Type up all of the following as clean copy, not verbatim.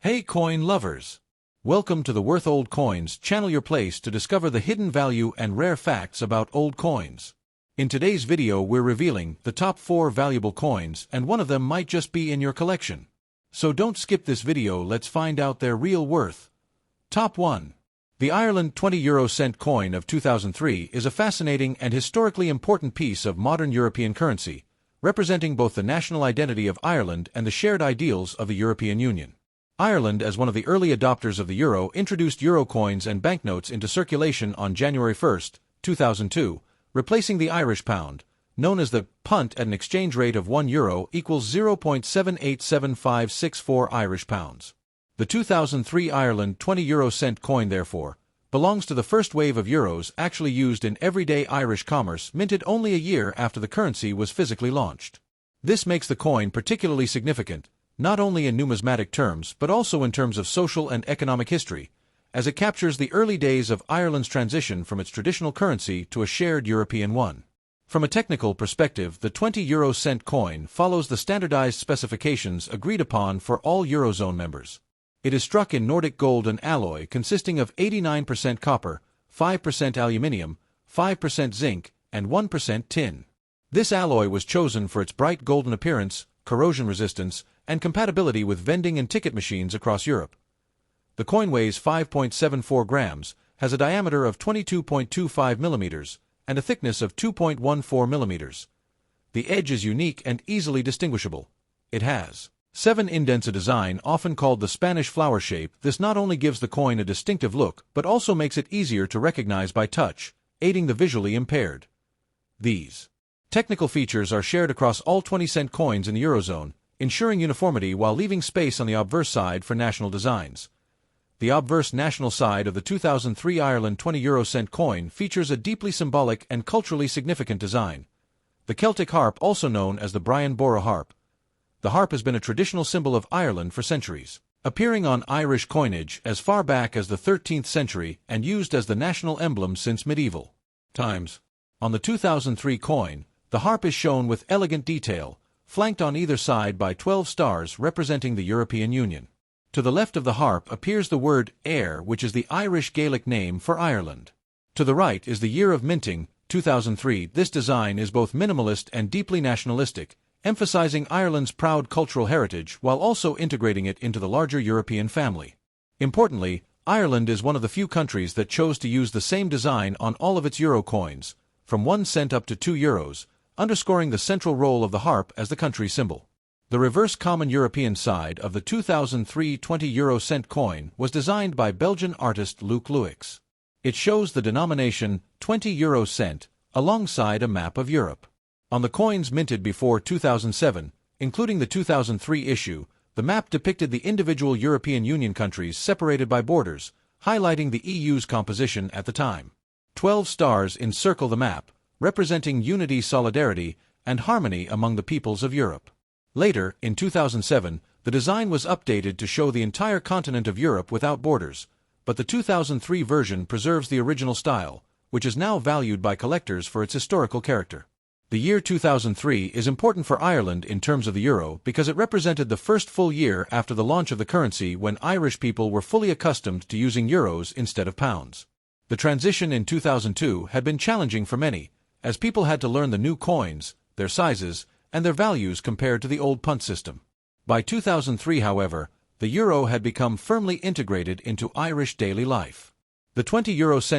Hey coin lovers! Welcome to the Wortholdcoins channel, your place to discover the hidden value and rare facts about old coins. In today's video we're revealing the top 4 valuable coins, and one of them might just be in your collection. So don't skip this video, let's find out their real worth. Top 1. The Ireland 20 coin of 2003 is a fascinating and historically important piece of modern European currency, representing both the national identity of Ireland and the shared ideals of the European Union. Ireland, as one of the early adopters of the euro, introduced euro coins and banknotes into circulation on January 1, 2002, replacing the Irish pound, known as the punt, at an exchange rate of €1 equals 0.787564 Irish pounds. The 2003 Ireland 20 coin, therefore, belongs to the first wave of euros actually used in everyday Irish commerce, minted only a year after the currency was physically launched. This makes the coin particularly significant, not only in numismatic terms but also in terms of social and economic history, as it captures the early days of Ireland's transition from its traditional currency to a shared European one. From a technical perspective, the 20 coin follows the standardized specifications agreed upon for all Eurozone members. It is struck in Nordic gold and alloy consisting of 89% copper, 5% aluminium, 5% zinc, and 1% tin. This alloy was chosen for its bright golden appearance, corrosion resistance, and compatibility with vending and ticket machines across Europe. The coin weighs 5.74 grams, has a diameter of 22.25 millimeters, and a thickness of 2.14 millimeters. The edge is unique and easily distinguishable. It has 7 indents, a design often called the Spanish flower shape. This not only gives the coin a distinctive look, but also makes it easier to recognize by touch, aiding the visually impaired. These technical features are shared across all 20-cent coins in the Eurozone, ensuring uniformity while leaving space on the obverse side for national designs. The obverse national side of the 2003 Ireland 20 coin features a deeply symbolic and culturally significant design. The Celtic harp, also known as the Brian Bora harp. The harp has been a traditional symbol of Ireland for centuries, appearing on Irish coinage as far back as the 13th century and used as the national emblem since medieval times. On the 2003 coin, the harp is shown with elegant detail, flanked on either side by 12 stars representing the European Union. To the left of the harp appears the word Éire, which is the Irish Gaelic name for Ireland. To the right is the year of minting, 2003. This design is both minimalist and deeply nationalistic, emphasizing Ireland's proud cultural heritage while also integrating it into the larger European family. Importantly, Ireland is one of the few countries that chose to use the same design on all of its euro coins, from 1 cent up to €2, underscoring the central role of the harp as the country's symbol. The reverse common European side of the 2003 20 coin was designed by Belgian artist Luc Louix. It shows the denomination 20 cent alongside a map of Europe. On the coins minted before 2007, including the 2003 issue, the map depicted the individual European Union countries separated by borders, highlighting the EU's composition at the time. 12 stars encircle the map, representing unity, solidarity, and harmony among the peoples of Europe. Later, in 2007, the design was updated to show the entire continent of Europe without borders, but the 2003 version preserves the original style, which is now valued by collectors for its historical character. The year 2003 is important for Ireland in terms of the euro because it represented the first full year after the launch of the currency when Irish people were fully accustomed to using euros instead of pounds. The transition in 2002 had been challenging for many, as people had to learn the new coins, their sizes, and their values compared to the old punt system. By 2003, however, the euro had become firmly integrated into Irish daily life. The 20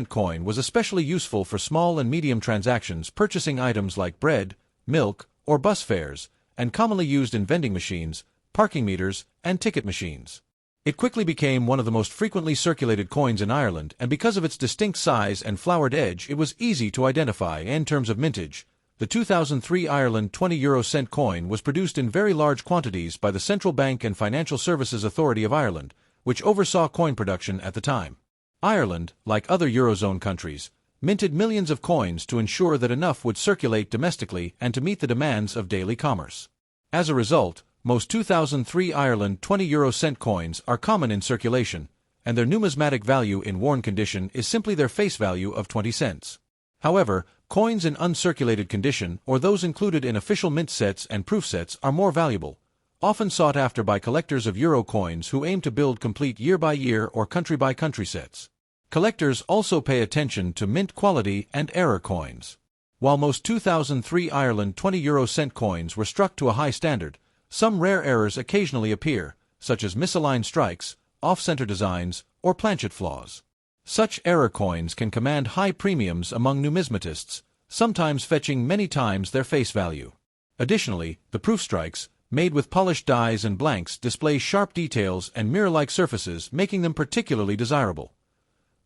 coin was especially useful for small and medium transactions, purchasing items like bread, milk, or bus fares, and commonly used in vending machines, parking meters, and ticket machines. It quickly became one of the most frequently circulated coins in Ireland, and because of its distinct size and flowered edge, it was easy to identify. In terms of mintage, the 2003 Ireland 20 coin was produced in very large quantities by the Central Bank and Financial Services Authority of Ireland, which oversaw coin production at the time. Ireland, like other Eurozone countries, minted millions of coins to ensure that enough would circulate domestically and to meet the demands of daily commerce. As a result, most 2003 Ireland 20 coins are common in circulation, and their numismatic value in worn condition is simply their face value of 20 cents. However, coins in uncirculated condition, or those included in official mint sets and proof sets, are more valuable, often sought after by collectors of euro coins who aim to build complete year-by-year or country-by-country sets. Collectors also pay attention to mint quality and error coins. While most 2003 Ireland 20 euro cent coins were struck to a high standard, some rare errors occasionally appear, such as misaligned strikes, off-center designs, or planchet flaws. Such error coins can command high premiums among numismatists, sometimes fetching many times their face value. Additionally, the proof strikes, made with polished dies and blanks, display sharp details and mirror-like surfaces, making them particularly desirable.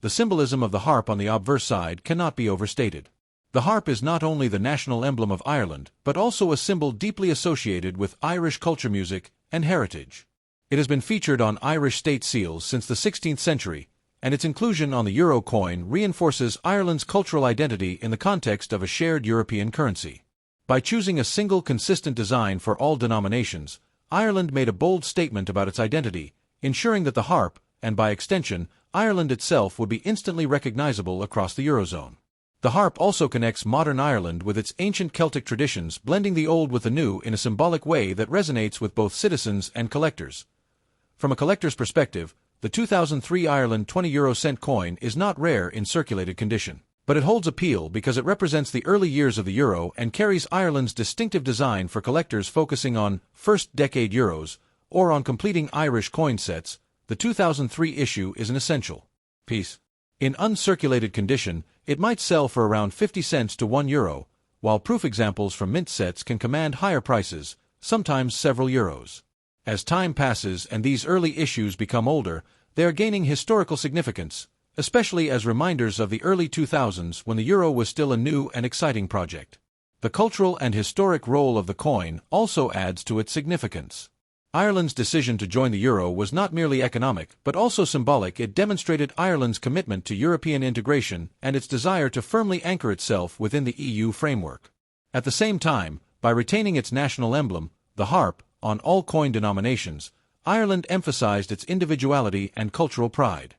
The symbolism of the harp on the obverse side cannot be overstated. The harp is not only the national emblem of Ireland, but also a symbol deeply associated with Irish culture, music, and heritage. It has been featured on Irish state seals since the 16th century, and its inclusion on the euro coin reinforces Ireland's cultural identity in the context of a shared European currency. By choosing a single consistent design for all denominations, Ireland made a bold statement about its identity, ensuring that the harp, and by extension, Ireland itself, would be instantly recognizable across the Eurozone. The harp also connects modern Ireland with its ancient Celtic traditions, blending the old with the new in a symbolic way that resonates with both citizens and collectors. From a collector's perspective, the 2003 Ireland 20 euro cent coin is not rare in circulated condition, but it holds appeal because it represents the early years of the euro and carries Ireland's distinctive design for collectors focusing on first-decade euros or on completing Irish coin sets. The 2003 issue is an essential piece. In uncirculated condition, it might sell for around 50 cents to €1, while proof examples from mint sets can command higher prices, sometimes several euros. As time passes and these early issues become older, they are gaining historical significance, especially as reminders of the early 2000s when the euro was still a new and exciting project. The cultural and historic role of the coin also adds to its significance. Ireland's decision to join the euro was not merely economic, but also symbolic. It demonstrated Ireland's commitment to European integration and its desire to firmly anchor itself within the EU framework. At the same time, by retaining its national emblem, the harp, on all coin denominations, Ireland emphasized its individuality and cultural pride.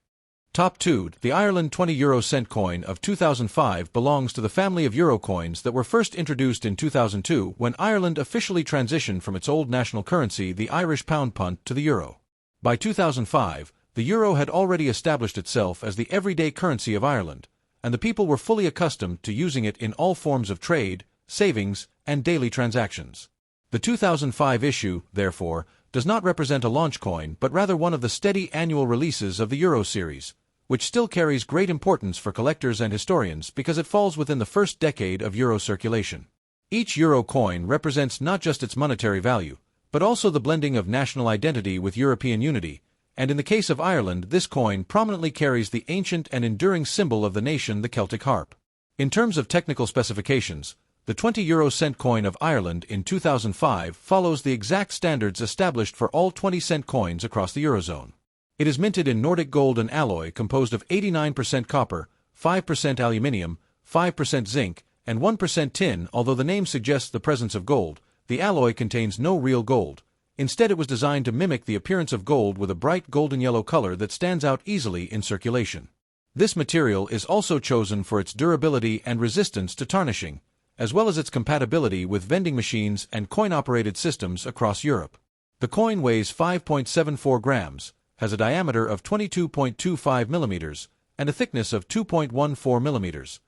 Top 2. The Ireland 20 euro cent coin of 2005 belongs to the family of euro coins that were first introduced in 2002 when Ireland officially transitioned from its old national currency, the Irish pound punt, to the euro. By 2005, the euro had already established itself as the everyday currency of Ireland, and the people were fully accustomed to using it in all forms of trade, savings, and daily transactions. The 2005 issue, therefore, does not represent a launch coin but rather one of the steady annual releases of the Euro series, which still carries great importance for collectors and historians because it falls within the first decade of euro circulation. Each euro coin represents not just its monetary value, but also the blending of national identity with European unity, and in the case of Ireland, this coin prominently carries the ancient and enduring symbol of the nation, the Celtic harp. In terms of technical specifications, the 20 euro cent coin of Ireland in 2005 follows the exact standards established for all 20-cent coins across the Eurozone. It is minted in Nordic gold and alloy composed of 89% copper, 5% aluminium, 5% zinc, and 1% tin. Although the name suggests the presence of gold, the alloy contains no real gold. Instead, it was designed to mimic the appearance of gold with a bright golden yellow color that stands out easily in circulation. This material is also chosen for its durability and resistance to tarnishing, as well as its compatibility with vending machines and coin-operated systems across Europe. The coin weighs 5.74 grams, has a diameter of 22.25 millimeters, and a thickness of 2.14 millimeters.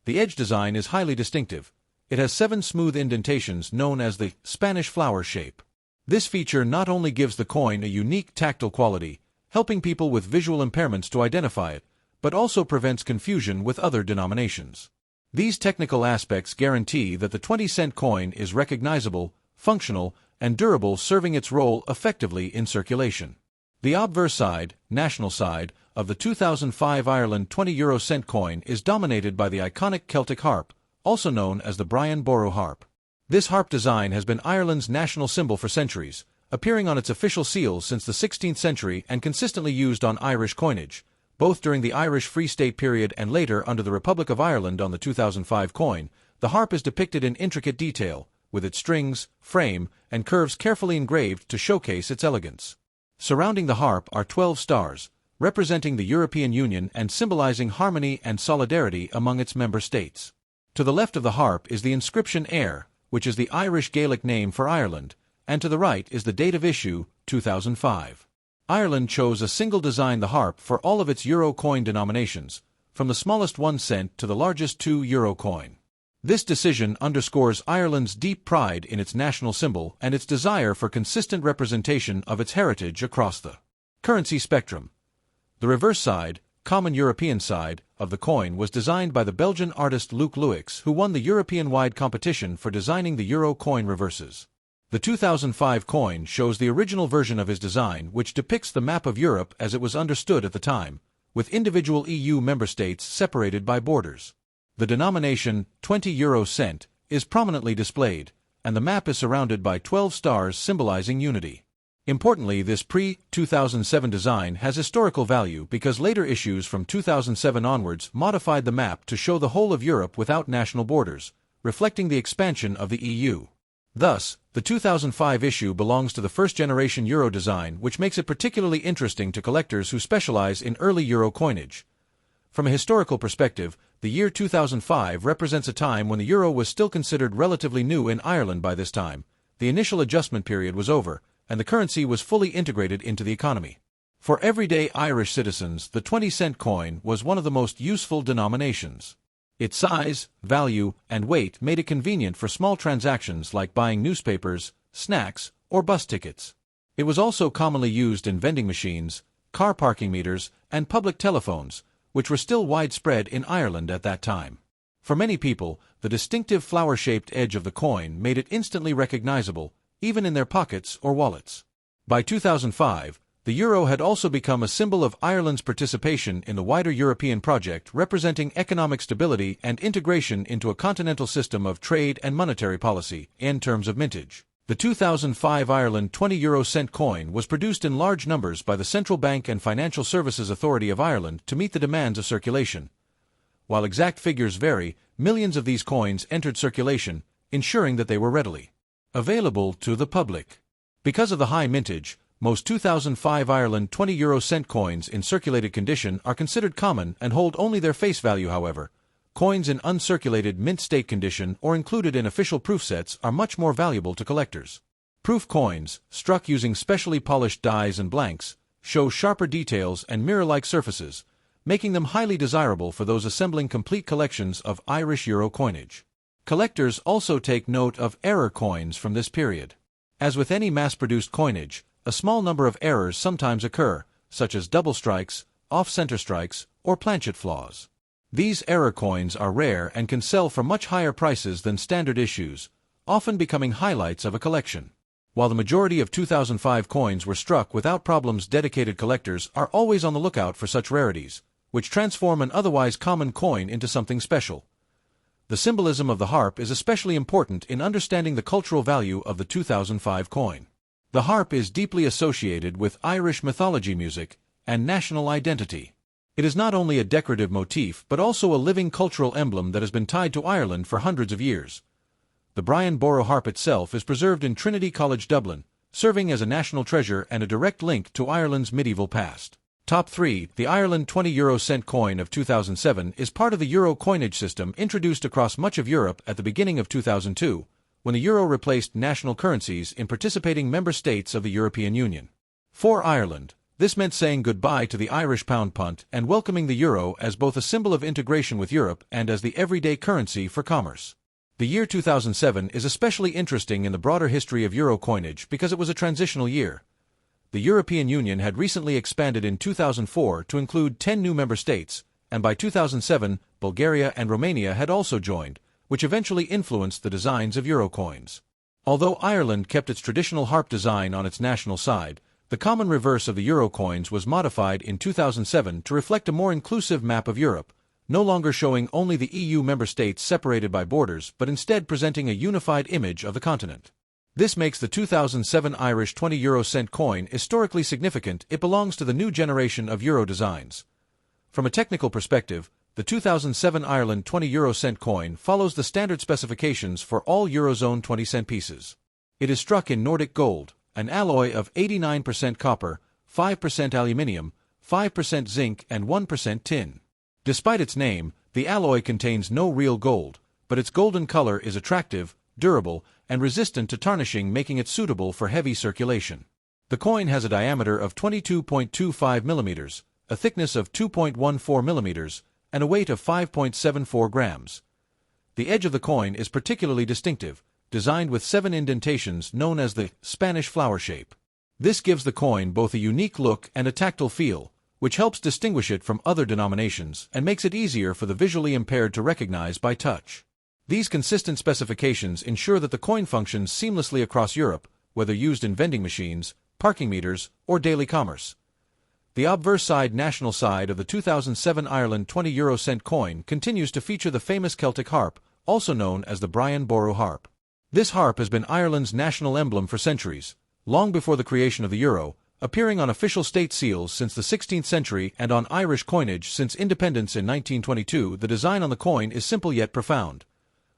The edge design is highly distinctive. It has 7 smooth indentations known as the Spanish flower shape. This feature not only gives the coin a unique tactile quality, helping people with visual impairments to identify it, but also prevents confusion with other denominations. These technical aspects guarantee that the 20-cent coin is recognizable, functional, and durable, serving its role effectively in circulation. The obverse side, national side, of the 2005 Ireland 20 euro cent coin is dominated by the iconic Celtic harp, also known as the Brian Boru harp. This harp design has been Ireland's national symbol for centuries, appearing on its official seals since the 16th century and consistently used on Irish coinage, both during the Irish Free State period and later under the Republic of Ireland. On the 2005 coin, the harp is depicted in intricate detail, with its strings, frame, and curves carefully engraved to showcase its elegance. Surrounding the harp are 12 stars, representing the European Union and symbolizing harmony and solidarity among its member states. To the left of the harp is the inscription Air, which is the Irish Gaelic name for Ireland, and to the right is the date of issue, 2005. Ireland chose a single design, the harp, for all of its euro coin denominations, from the smallest 1 cent to the largest €2 coin. This decision underscores Ireland's deep pride in its national symbol and its desire for consistent representation of its heritage across the currency spectrum. The reverse side, common European side, of the coin was designed by the Belgian artist Luc Louix, who won the European-wide competition for designing the euro coin reverses. The 2005 coin shows the original version of his design, which depicts the map of Europe as it was understood at the time, with individual EU member states separated by borders. The denomination, 20 euro cent, is prominently displayed, and the map is surrounded by 12 stars symbolizing unity. Importantly, this pre-2007 design has historical value because later issues from 2007 onwards modified the map to show the whole of Europe without national borders, reflecting the expansion of the EU. Thus, the 2005 issue belongs to the first-generation euro design, which makes it particularly interesting to collectors who specialize in early euro coinage. From a historical perspective, the year 2005 represents a time when the euro was still considered relatively new in Ireland. By this time, the initial adjustment period was over, and the currency was fully integrated into the economy. For everyday Irish citizens, the 20-cent coin was one of the most useful denominations. Its size, value, and weight made it convenient for small transactions like buying newspapers, snacks, or bus tickets. It was also commonly used in vending machines, car parking meters, and public telephones, which were still widespread in Ireland at that time. For many people, the distinctive flower-shaped edge of the coin made it instantly recognizable, even in their pockets or wallets. By 2005, the euro had also become a symbol of Ireland's participation in the wider European project, representing economic stability and integration into a continental system of trade and monetary policy. In terms of mintage, the 2005 Ireland 20 euro cent coin was produced in large numbers by the Central Bank and Financial Services Authority of Ireland to meet the demands of circulation. While exact figures vary, millions of these coins entered circulation, ensuring that they were readily available to the public. Because of the high mintage, most 2005 Ireland 20 euro cent coins in circulated condition are considered common and hold only their face value. However, coins in uncirculated mint state condition or included in official proof sets are much more valuable to collectors. Proof coins, struck using specially polished dies and blanks, show sharper details and mirror-like surfaces, making them highly desirable for those assembling complete collections of Irish euro coinage. Collectors also take note of error coins from this period. As with any mass-produced coinage, a small number of errors sometimes occur, such as double strikes, off-center strikes, or planchet flaws. These error coins are rare and can sell for much higher prices than standard issues, often becoming highlights of a collection. While the majority of 2005 coins were struck without problems, dedicated collectors are always on the lookout for such rarities, which transform an otherwise common coin into something special. The symbolism of the harp is especially important in understanding the cultural value of the 2005 coin. The harp is deeply associated with Irish mythology, music, and national identity. It is not only a decorative motif but also a living cultural emblem that has been tied to Ireland for hundreds of years. The Brian Borough harp itself is preserved in Trinity College, Dublin, serving as a national treasure and a direct link to Ireland's medieval past. Top 3. The Ireland 20 euro cent coin of 2007 is part of the euro coinage system introduced across much of Europe at the beginning of 2002, when the euro replaced national currencies in participating member states of the European Union. For Ireland, this meant saying goodbye to the Irish pound punt and welcoming the euro as both a symbol of integration with Europe and as the everyday currency for commerce. The year 2007 is especially interesting in the broader history of euro coinage because it was a transitional year. The European Union had recently expanded in 2004 to include 10 new member states, and by 2007, Bulgaria and Romania had also joined, which eventually influenced the designs of euro coins. Although Ireland kept its traditional harp design on its national side, the common reverse of the euro coins was modified in 2007 to reflect a more inclusive map of Europe, no longer showing only the EU member states separated by borders but instead presenting a unified image of the continent. This makes the 2007 Irish 20 euro cent coin historically significant. It belongs to the new generation of euro designs. From a technical perspective, the 2007 Ireland 20 euro cent coin follows the standard specifications for all Eurozone 20-cent pieces. It is struck in Nordic gold, an alloy of 89% copper, 5% aluminium, 5% zinc and 1% tin. Despite its name, the alloy contains no real gold, but its golden color is attractive, durable, and resistant to tarnishing, making it suitable for heavy circulation. The coin has a diameter of 22.25 millimeters, a thickness of 2.14 millimeters, and a weight of 5.74 grams. The edge of the coin is particularly distinctive, designed with 7 indentations known as the Spanish flower shape. This gives the coin both a unique look and a tactile feel, which helps distinguish it from other denominations and makes it easier for the visually impaired to recognize by touch. These consistent specifications ensure that the coin functions seamlessly across Europe, whether used in vending machines, parking meters, or daily commerce. The obverse side national side of the 2007 Ireland 20 € coin continues to feature the famous Celtic harp, also known as the Brian Boru harp. This harp has been Ireland's national emblem for centuries, long before the creation of the euro, appearing on official state seals since the 16th century and on Irish coinage since independence in 1922. The design on the coin is simple yet profound.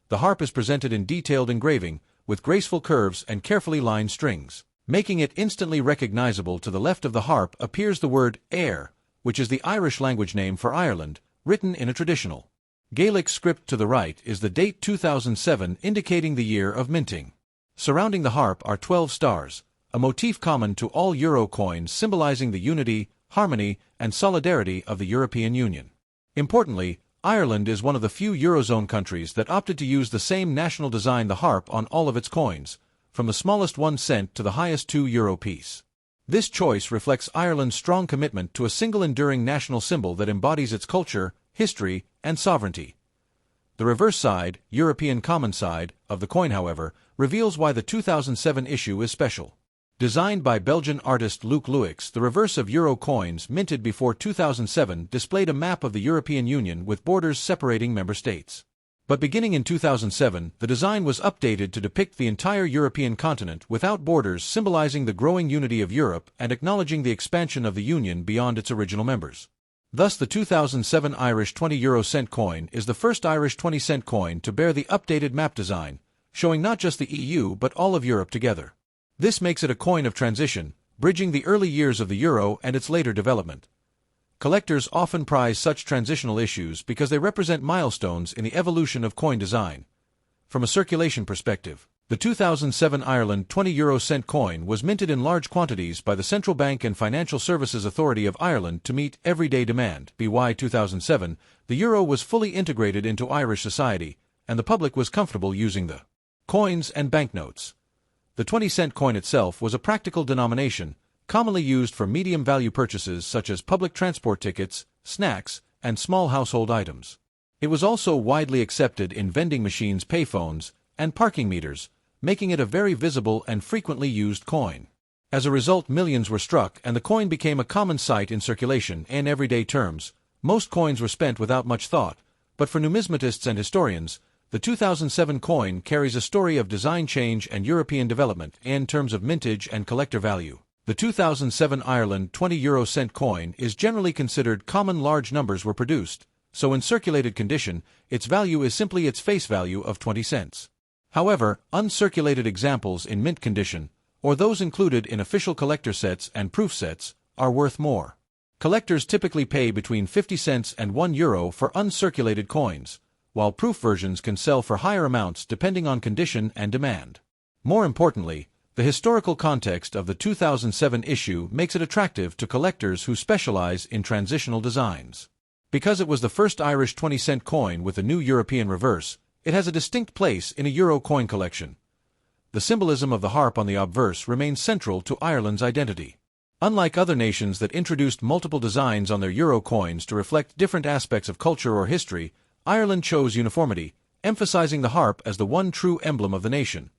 The harp is presented in detailed engraving, with graceful curves and carefully lined strings. Making it instantly recognizable, to the left of the harp appears the word "Air," which is the Irish language name for Ireland, written in a traditional Gaelic script. To the right is the date 2007, indicating the year of minting. Surrounding the harp are 12 stars, a motif common to all euro coins, symbolizing the unity, harmony, and solidarity of the European Union. Importantly, Ireland is one of the few Eurozone countries that opted to use the same national design, the harp, on all of its coins, from the smallest 1 cent to the highest €2 piece. This choice reflects Ireland's strong commitment to a single enduring national symbol that embodies its culture, history, and sovereignty. The reverse side, European common side, of the coin, however, reveals why the 2007 issue is special. Designed by Belgian artist Luc Louix, the reverse of euro coins minted before 2007 displayed a map of the European Union with borders separating member states. But beginning in 2007, the design was updated to depict the entire European continent without borders, symbolizing the growing unity of Europe and acknowledging the expansion of the Union beyond its original members. Thus, the 2007 Irish 20 € coin is the first Irish 20-cent coin to bear the updated map design, showing not just the EU but all of Europe together. This makes it a coin of transition, bridging the early years of the euro and its later development. Collectors often prize such transitional issues because they represent milestones in the evolution of coin design. From a circulation perspective, the 2007 Ireland 20 € coin was minted in large quantities by the Central Bank and Financial Services Authority of Ireland to meet everyday demand. By 2007, the euro was fully integrated into Irish society, and the public was comfortable using the coins and banknotes. The 20-cent coin itself was a practical denomination, commonly used for medium-value purchases such as public transport tickets, snacks, and small household items. It was also widely accepted in vending machines, payphones, and parking meters, making it a very visible and frequently used coin. As a result, millions were struck and the coin became a common sight in circulation. In everyday terms, most coins were spent without much thought, but for numismatists and historians, the 2007 coin carries a story of design change and European development in terms of mintage and collector value. The 2007 Ireland 20 € coin is generally considered common. Large numbers were produced, so in circulated condition, its value is simply its face value of 20 cents. However, uncirculated examples in mint condition, or those included in official collector sets and proof sets, are worth more. Collectors typically pay between 50 cents and €1 for uncirculated coins, while proof versions can sell for higher amounts depending on condition and demand. More importantly, the historical context of the 2007 issue makes it attractive to collectors who specialize in transitional designs. Because it was the first Irish 20-cent coin with a new European reverse, it has a distinct place in a euro coin collection. The symbolism of the harp on the obverse remains central to Ireland's identity. Unlike other nations that introduced multiple designs on their euro coins to reflect different aspects of culture or history, Ireland chose uniformity, emphasizing the harp as the one true emblem of the nation.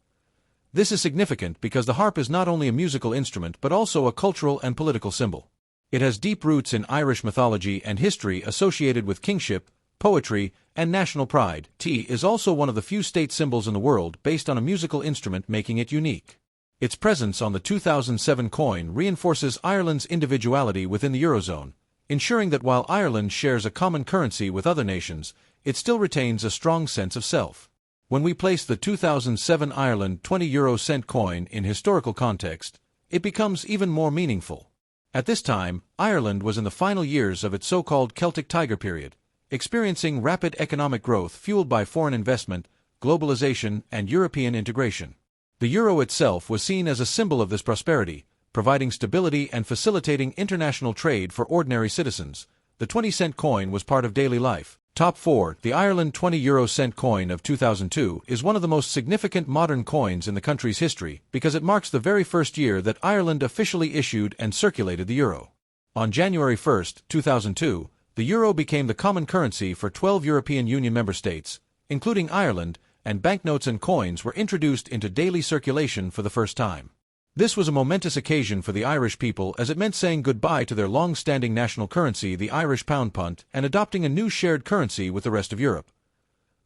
This is significant because the harp is not only a musical instrument but also a cultural and political symbol. It has deep roots in Irish mythology and history associated with kingship, poetry, and national pride. It is also one of the few state symbols in the world based on a musical instrument, making it unique. Its presence on the 2007 coin reinforces Ireland's individuality within the Eurozone, ensuring that while Ireland shares a common currency with other nations, it still retains a strong sense of self. When we place the 2007 Ireland 20 € coin in historical context, it becomes even more meaningful. At this time, Ireland was in the final years of its so-called Celtic Tiger period, experiencing rapid economic growth fueled by foreign investment, globalization, and European integration. The euro itself was seen as a symbol of this prosperity, providing stability and facilitating international trade for ordinary citizens. The 20-cent coin was part of daily life. Top 4, the Ireland 20-euro-cent coin of 2002 is one of the most significant modern coins in the country's history because it marks the very first year that Ireland officially issued and circulated the euro. On January 1, 2002, the euro became the common currency for 12 European Union member states, including Ireland, and banknotes and coins were introduced into daily circulation for the first time. This was a momentous occasion for the Irish people as it meant saying goodbye to their long-standing national currency, the Irish pound punt, and adopting a new shared currency with the rest of Europe.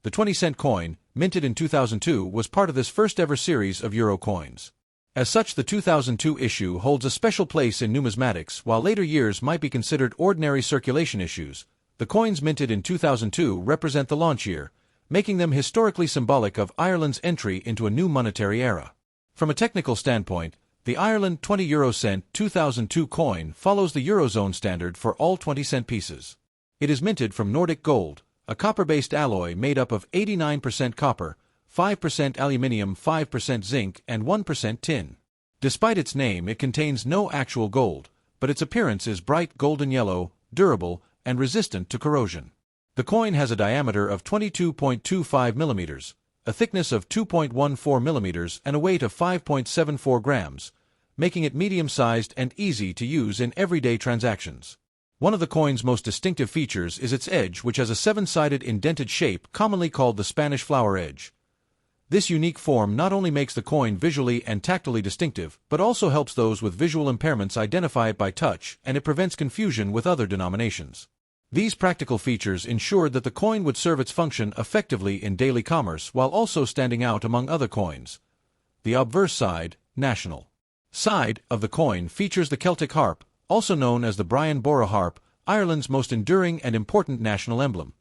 The 20-cent coin, minted in 2002, was part of this first-ever series of euro coins. As such, the 2002 issue holds a special place in numismatics. While later years might be considered ordinary circulation issues, the coins minted in 2002 represent the launch year, making them historically symbolic of Ireland's entry into a new monetary era. From a technical standpoint, the Ireland 20-euro-cent 2002 coin follows the Eurozone standard for all 20-cent pieces. It is minted from Nordic gold, a copper-based alloy made up of 89% copper, 5% aluminium, 5% zinc, and 1% tin. Despite its name, it contains no actual gold, but its appearance is bright golden yellow, durable, and resistant to corrosion. The coin has a diameter of 22.25 millimeters, a thickness of 2.14 millimeters, and a weight of 5.74 grams, making it medium-sized and easy to use in everyday transactions. One of the coin's most distinctive features is its edge, which has a seven-sided indented shape commonly called the Spanish flower edge. This unique form not only makes the coin visually and tactily distinctive, but also helps those with visual impairments identify it by touch, and it prevents confusion with other denominations. These practical features ensured that the coin would serve its function effectively in daily commerce while also standing out among other coins. The obverse side, national side, of the coin features the Celtic harp, also known as the Brian Bora harp, Ireland's most enduring and important national emblem.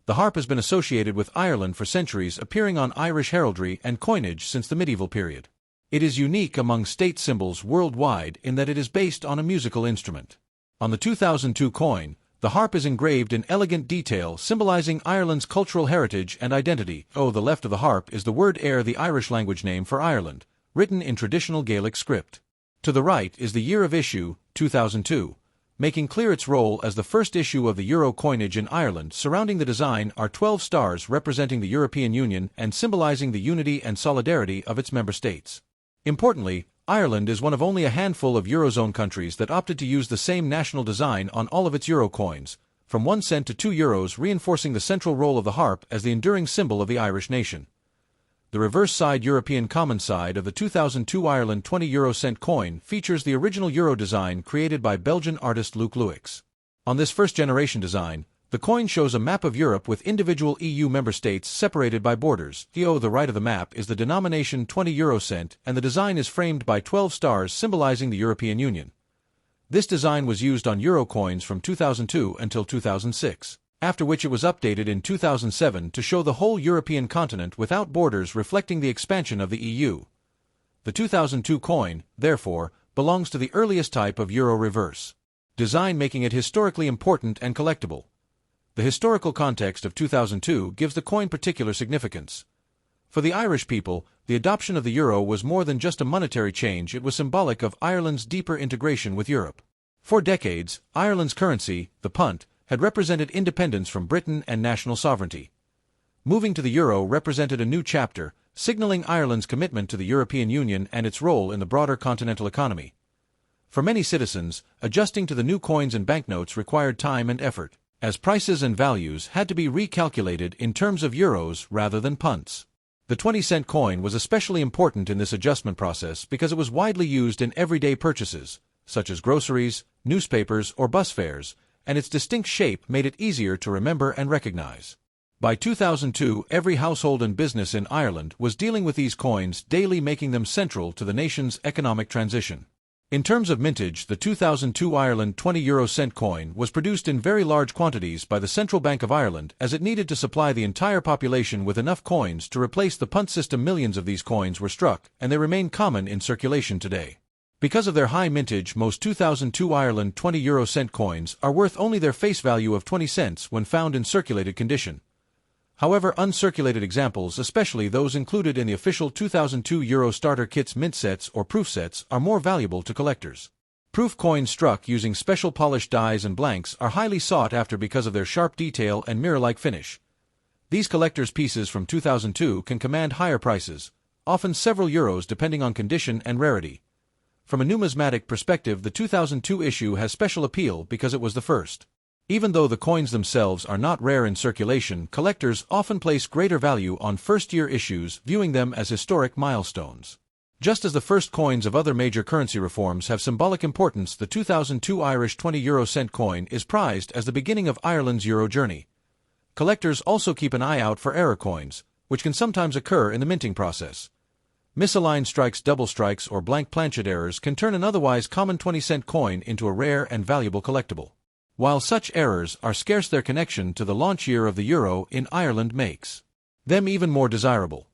The harp has been associated with Ireland for centuries, appearing on Irish heraldry and coinage since the medieval period. It is unique among state symbols worldwide in that it is based on a musical instrument. On the 2002 coin, the harp is engraved in elegant detail symbolizing Ireland's cultural heritage and identity. On the left of the harp is the word Éire, the Irish language name for Ireland, written in traditional Gaelic script. To the right is the year of issue, 2002, making clear its role as the first issue of the euro coinage in Ireland. Surrounding the design are 12 stars representing the European Union and symbolizing the unity and solidarity of its member states. Importantly, Ireland is one of only a handful of Eurozone countries that opted to use the same national design on all of its euro coins, from 1 cent to 2 euros, reinforcing the central role of the harp as the enduring symbol of the Irish nation. The reverse side, European common side, of the 2002 Ireland 20-euro-cent coin features the original euro design created by Belgian artist Luc Louix. On this first-generation design, the coin shows a map of Europe with individual EU member states separated by borders. To the right of the map is the denomination 20-euro-cent, and the design is framed by 12 stars symbolizing the European Union. This design was used on euro coins from 2002 until 2006, after which it was updated in 2007 to show the whole European continent without borders, reflecting the expansion of the EU. The 2002 coin, therefore, belongs to the earliest type of euro reverse design, making it historically important and collectible. The historical context of 2002 gives the coin particular significance. For the Irish people, the adoption of the euro was more than just a monetary change, it was symbolic of Ireland's deeper integration with Europe. For decades, Ireland's currency, the punt, had represented independence from Britain and national sovereignty. Moving to the euro represented a new chapter, signaling Ireland's commitment to the European Union and its role in the broader continental economy. For many citizens, adjusting to the new coins and banknotes required time and effort, as prices and values had to be recalculated in terms of euros rather than punts. The 20-cent coin was especially important in this adjustment process because it was widely used in everyday purchases, such as groceries, newspapers, or bus fares, and its distinct shape made it easier to remember and recognize. By 2002, every household and business in Ireland was dealing with these coins daily, making them central to the nation's economic transition. In terms of mintage, the 2002 Ireland 20-euro-cent coin was produced in very large quantities by the Central Bank of Ireland as it needed to supply the entire population with enough coins to replace the punt system. Millions of these coins were struck, and they remain common in circulation today. Because of their high mintage, most 2002 Ireland 20-euro-cent coins are worth only their face value of 20 cents when found in circulated condition. However, uncirculated examples, especially those included in the official 2002 Euro starter kits mint sets or proof sets, are more valuable to collectors. Proof coins struck using special polished dies and blanks are highly sought after because of their sharp detail and mirror-like finish. These collector's pieces from 2002 can command higher prices, often several euros depending on condition and rarity. From a numismatic perspective, the 2002 issue has special appeal because it was the first. Even though the coins themselves are not rare in circulation, collectors often place greater value on first-year issues, viewing them as historic milestones. Just as the first coins of other major currency reforms have symbolic importance, the 2002 Irish 20 euro cent coin is prized as the beginning of Ireland's euro journey. Collectors also keep an eye out for error coins, which can sometimes occur in the minting process. Misaligned strikes, double strikes, or blank planchet errors can turn an otherwise common 20-cent coin into a rare and valuable collectible. While such errors are scarce, their connection to the launch year of the euro in Ireland makes them even more desirable.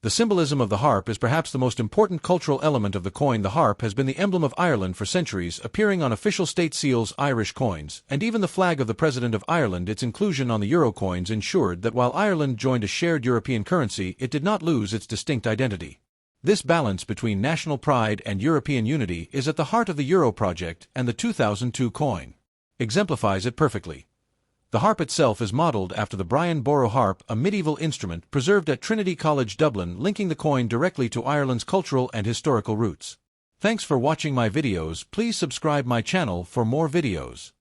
The symbolism of the harp is perhaps the most important cultural element of the coin. The harp has been the emblem of Ireland for centuries, appearing on official state seals, Irish coins, and even the flag of the President of Ireland. Its inclusion on the euro coins ensured that while Ireland joined a shared European currency, it did not lose its distinct identity. This balance between national pride and European unity is at the heart of the euro project, and the 2002 coin exemplifies it perfectly. The harp itself is modelled after the Brian Borough harp, a medieval instrument preserved at Trinity College Dublin, linking the coin directly to Ireland's cultural and historical roots. Thanks for watching my videos. Please subscribe my channel for more videos.